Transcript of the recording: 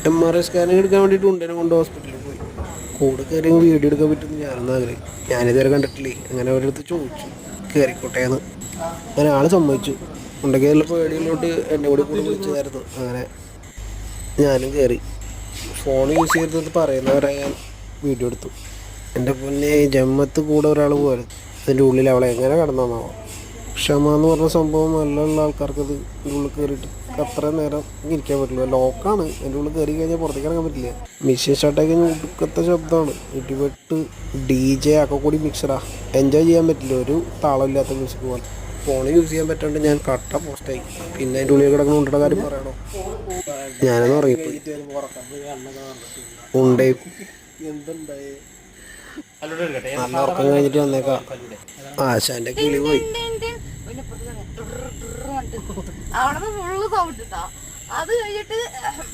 MRI scanning എടുക്കാൻ വേണ്ടിയിട്ട് ഉണ്ടേനെ കൊണ്ട് ഹോസ്പിറ്റലിൽ പോയി. കൂടെ കയറി വീഡിയോ എടുക്കാൻ പറ്റുമെന്ന് ഞാനൊന്നും ആഗ്രഹിക്കും. ഞാനിതുവരെ കണ്ടിട്ടില്ലേ. അങ്ങനെ അവരടുത്ത് ചോദിച്ചു കയറിക്കോട്ടേന്ന്. അങ്ങനെ ആൾ സമ്മതിച്ചു. ഉണ്ടെങ്കിൽ പേടിയിലോട്ട് എന്നെ കൂടി വിളിച്ചതായിരുന്നു. അങ്ങനെ ഞാനും കയറി. ഫോൺ യൂസ് ചെയ്തത് പറയുന്നവരെ ഞാൻ വീഡിയോ എടുത്തു. എൻ്റെ പൊന്നെ, ജമ്മത്ത് കൂടെ ഒരാൾ പോലും അതിൻ്റെ ഉള്ളിൽ അവളെ എങ്ങനെ കടന്നാണാവോ. ക്ഷമ എന്ന് പറഞ്ഞ സംഭവം നല്ലുള്ള ആൾക്കാർക്ക് ഇത് ഇതിൻ്റെ ഉള്ളിൽ കയറിയിട്ട് അത്ര നേരം ഇരിക്കാൻ പറ്റില്ല. ലോക്കാണ്. എൻ്റെ ഉള്ളിൽ കയറി കഴിഞ്ഞാൽ പുറത്തേക്ക് ഇറങ്ങാൻ പറ്റില്ല. മിഷൻ സ്റ്റാർട്ടായി കഴിഞ്ഞാൽ ഒടുക്കത്തെ ശബ്ദമാണ്. ഇടിവെട്ട് DJ ഒക്കെ കൂടി മിക്സറാ. എൻജോയ് ചെയ്യാൻ പറ്റില്ല. ഒരു താളമില്ലാത്ത മ്യൂസിക് പോലെ. ഫോൺ യൂസ് ചെയ്യാൻ പറ്റാണ്ട് ഞാൻ കട്ട പോസ്റ്റായി. പിന്നെ അതിൻ്റെ ഉള്ളിൽ കിടക്കുന്ന ഉണ്ടയുടെ കാര്യം പറയണോ. ഞാനൊന്നും ഉറങ്ങിപ്പോയി. ഉണ്ടേ നല്ല ഉറക്കം കഴിഞ്ഞിട്ട് വന്നേക്കാം. ആശാന്റെ കിളി പോയി. അവിടെ ഫുള്ള് സൗണ്ട്. അത് കഴിഞ്ഞിട്ട്